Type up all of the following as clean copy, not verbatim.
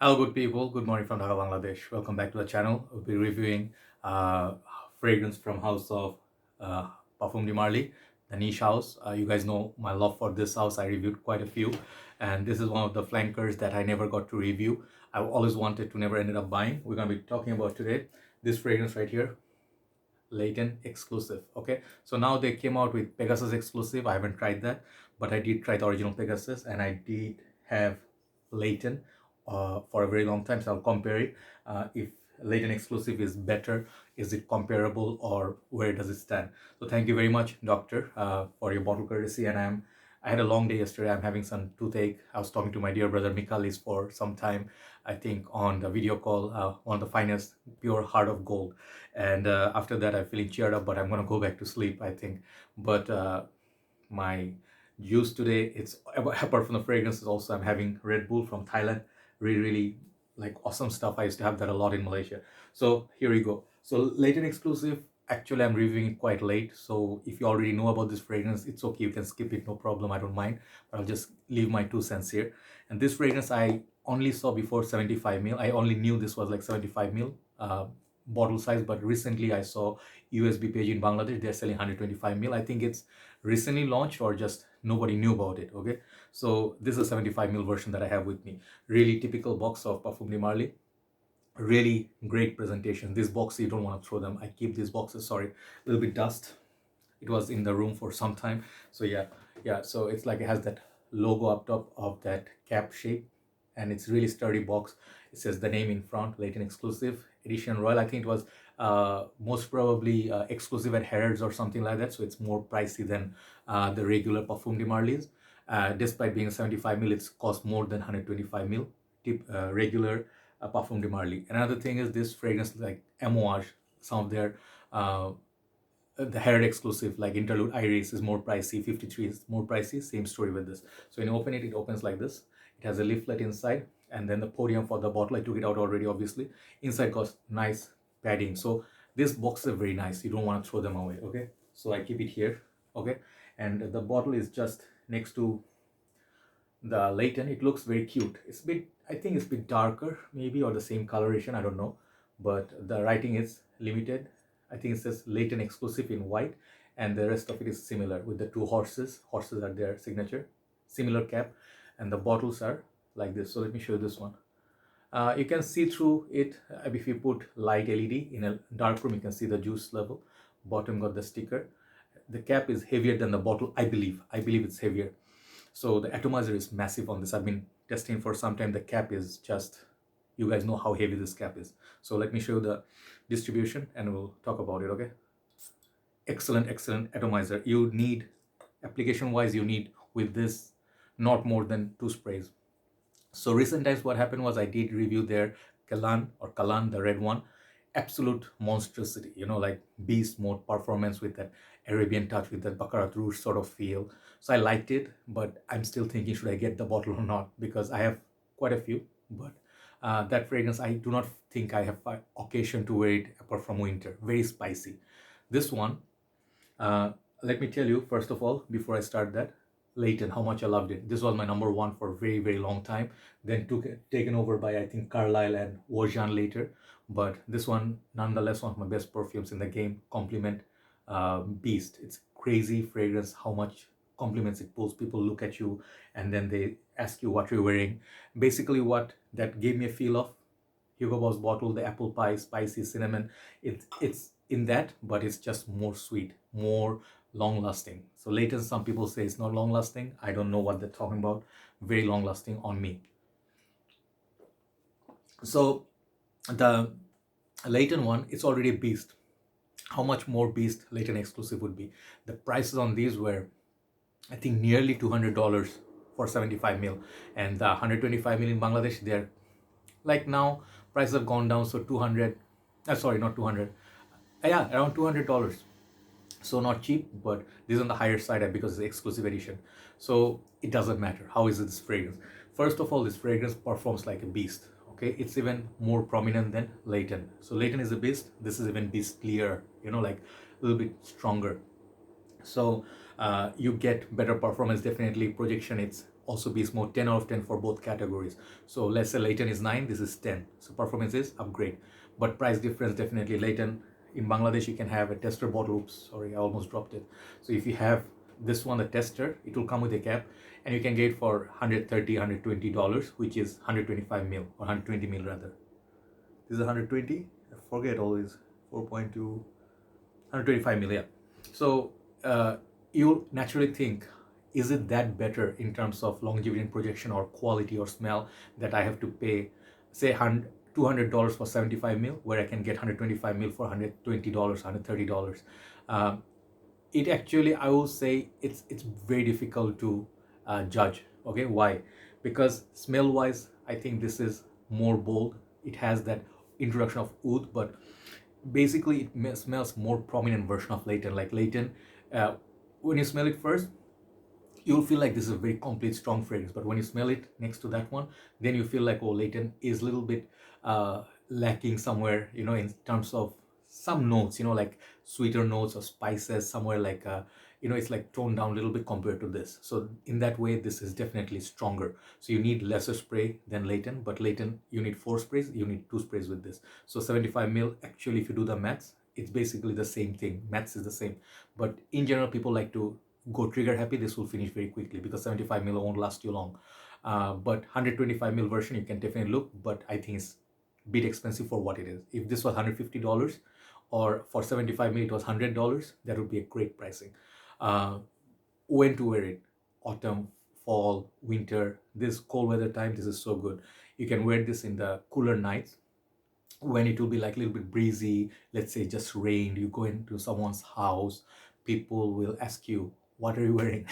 Hello, good people. Good morning from Dhaka, Bangladesh. Welcome back to the channel. We'll be reviewing fragrance from House of Parfum de Marly, the niche house. You guys know my love for this house. I reviewed quite a few, and this is one of the flankers that I never got to review. I always wanted to, never ended up buying. We're gonna be talking about today this fragrance right here, Layton Exclusif. Okay, so now they came out with Pegasus Exclusive. I haven't tried that, but I did try the original Pegasus, and I did have Layton for a very long time. So I'll compare it. If Layton Exclusive is better, is it comparable, or where does it stand? So thank you very much, Doctor, for your bottle courtesy. And I had a long day yesterday. I'm having some toothache. I was talking to my dear brother Mikalis for some time, I think, on the video call, one of the finest, pure heart of gold. And after that, I'm feeling cheered up, but I'm gonna go back to sleep, I think. But my juice today, it's apart from the fragrances, also I'm having Red Bull from Thailand. Really like awesome stuff. I used to have that a lot in Malaysia. So here we go. So Layton Exclusive, actually I'm reviewing it quite late, so if you already know about this fragrance, it's okay, you can skip it, no problem, I don't mind. But I'll just leave my 2 cents here. And this fragrance I only saw before 75 ml. I only knew this was like 75 ml bottle size, but recently I saw USB page in Bangladesh, they're selling 125 ml. I think it's recently launched or just nobody knew about it. Okay, so this is a 75 ml version that I have with me. Really typical box of Parfum de Marly. Really great presentation. This box, you don't want to throw them. I keep these boxes, sorry, a little bit dust. It was in the room for some time. So yeah, so it's like it has that logo up top of that cap shape, and it's really sturdy box. It says the name in front, Layton Exclusif Edition Royal. I think it was most probably exclusive at Harrods or something like that, so it's more pricey than the regular Parfum de Marly's. Despite being a 75 ml, it's cost more than 125 ml regular Parfum de Marly. Another thing is this fragrance, like Amouage, some of their the Harrod exclusive like Interlude Iris is more pricey, 53 is more pricey. Same story with this. So when you open it, it opens like this. It has a leaflet inside, and then the podium for the bottle. I took it out already, obviously. Inside got nice padding. So this box is very nice. You don't want to throw them away. Okay, so I keep it here. Okay, and the bottle is just next to the Layton. It looks very cute. It's a bit, I think it's a bit darker maybe, or the same coloration, I don't know, but the writing is limited. I think it says Layton Exclusive in white, and the rest of it is similar with the two horses are their signature, similar cap, and the bottles are like this. So let me show you this one. You can see through it. If you put light LED in a dark room, you can see the juice level. Bottom got the sticker. The cap is heavier than the bottle, I believe it's heavier. So the atomizer is massive on this. I've been testing for some time. The cap is just, you guys know how heavy this cap is. So let me show you the distribution and we'll talk about it. Okay, excellent atomizer. You need, application wise, you need with this not more than 2 sprays. So recent times what happened was I did review their Kalan, the red one. Absolute monstrosity, like beast mode performance with that Arabian touch, with that Baccarat Rouge sort of feel. So I liked it, but I'm still thinking, should I get the bottle or not? Because I have quite a few, but that fragrance, I do not think I have occasion to wear it apart from winter. Very spicy. This one, uh, let me tell you, first of all, before I start that, Layton, how much I loved it. This was my number one for a very long time. Then taken over by, I think, Carlisle and Ocean later. But this one, nonetheless, one of my best perfumes in the game. Compliment Beast. It's crazy fragrance, how much compliments it pulls. People look at you and then they ask you what you're wearing. Basically, what that gave me a feel of Hugo Boss bottle, the apple pie, spicy cinnamon. It's in that, but it's just more sweet, more long lasting. So later, some people say it's not long lasting. I don't know what they're talking about. Very long lasting on me. So the Layton one, it's already a beast. How much more beast Layton Exclusive would be? The prices on these were, I think, nearly $200 for 75 mil, and the 125 mil in Bangladesh, they're like now prices have gone down, so 200, sorry, not 200, yeah, around $200. So not cheap, but this is on the higher side because it's exclusive edition. So it doesn't matter. How is this fragrance? First of all, this fragrance performs like a beast. Okay, it's even more prominent than Layton. So Layton is a beast. This is even beastlier. Like a little bit stronger. So you get better performance, definitely. Projection, it's also beast mode, 10 out of 10 for both categories. So let's say Layton is 9, this is 10. So performance is upgrade. But price difference, definitely Layton. In Bangladesh, you can have a tester bottle. Oops, sorry, I almost dropped it. So if you have this one, the tester, it will come with a cap, and you can get it for $130, $120, which is 125 mil, or 120 mil rather. This is 120, I forget always, 4.2, 125 mil, yeah. So you'll naturally think, is it that better in terms of longevity and projection or quality or smell that I have to pay, say, $200 for 75 mil, where I can get 125 mil for $120, $130? It actually, I will say, it's very difficult to judge. Okay, why? Because smell wise, I think this is more bold. It has that introduction of oud, but basically it smells more prominent version of Layton. Like Layton, when you smell it first, you'll feel like this is a very complete strong fragrance, but when you smell it next to that one, then you feel like, oh, Layton is a little bit lacking somewhere, you know, in terms of some notes, you know, like sweeter notes or spices somewhere, like you know, it's like toned down a little bit compared to this. So in that way, this is definitely stronger. So you need lesser spray than Layton, but Layton, you need 4 sprays, you need 2 sprays with this. So 75 mil, actually, if you do the maths, it's basically the same thing. Maths is the same, but in general, people like to go trigger happy. This will finish very quickly because 75 mil won't last you long. But 125 mil version, you can definitely look, but I think it's a bit expensive for what it is. If this was $150, or for 75 mil it was $100, that would be a great pricing. When to wear it? Autumn, fall, winter, this cold weather time, this is so good. You can wear this in the cooler nights when it will be like a little bit breezy. Let's say just rained, you go into someone's house, people will ask you, what are you wearing?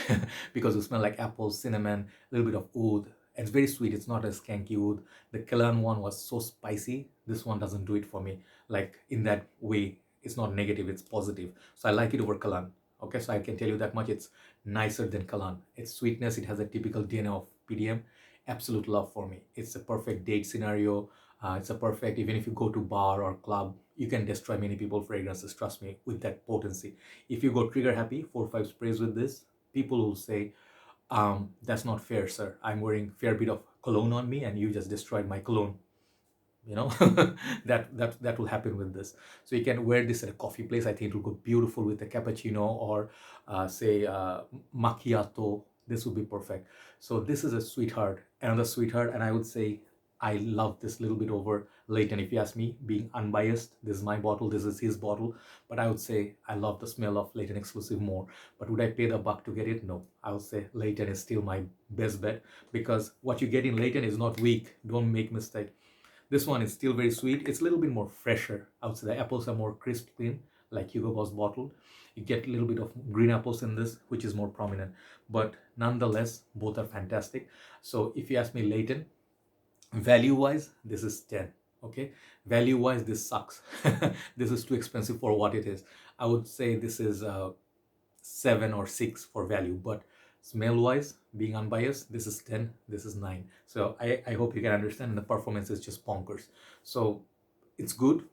Because you smell like apples, cinnamon, a little bit of oud. It's very sweet, it's not a skanky oud. The Kalan one was so spicy. This one doesn't do it for me, like in that way. It's not negative, it's positive. So I like it over Kalan. Okay, so I can tell you that much, it's nicer than Kalan. Its sweetness, it has a typical DNA of PDM. Absolute love for me. It's a perfect date scenario. It's a perfect, even if you go to bar or club, you can destroy many people fragrances, trust me, with that potency. If you go trigger happy, 4 or 5 sprays with this, people will say, that's not fair, sir. I'm wearing fair bit of cologne on me and you just destroyed my cologne. You know, that will happen with this. So you can wear this at a coffee place. I think it will go beautiful with a cappuccino, or say macchiato. This would be perfect. So this is a sweetheart, another sweetheart, and I would say I love this little bit over Layton. If you ask me, being unbiased, this is my bottle, this is his bottle, but I would say I love the smell of Layton Exclusif more. But would I pay the buck to get it? No. I would say Layton is still my best bet, because what you get in Layton is not weak. Don't make mistake. This one is still very sweet. It's a little bit more fresher. I would say the apples are more crisp, clean, like Hugo Boss bottled. You get a little bit of green apples in this, which is more prominent. But nonetheless, both are fantastic. So if you ask me, Layton, value-wise, this is 10. Okay, value-wise, this sucks. This is too expensive for what it is. I would say this is 7 or 6 for value, but smell-wise, being unbiased, this is 10, this is 9. So I hope you can understand, and the performance is just bonkers. So it's good.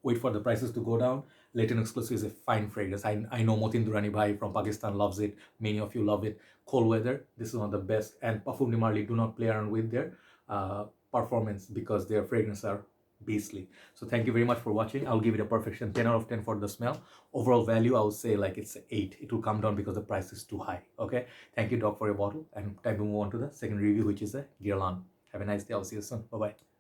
Wait for the prices to go down. Layton Exclusif is a fine fragrance. I know Motin Durrani Bhai from Pakistan loves it. Many of you love it. Cold weather, this is one of the best. And Parfums de Marly do not play around with their performance, because their fragrances are beastly. So thank you very much for watching. I'll give it a perfection 10 out of 10 for the smell. Overall value, I would say like it's 8. It will come down because the price is too high. Okay, thank you, Doc, for your bottle, and time to move on to the second review, which is a Guerlain. Have a nice day. I'll see you soon. Bye bye.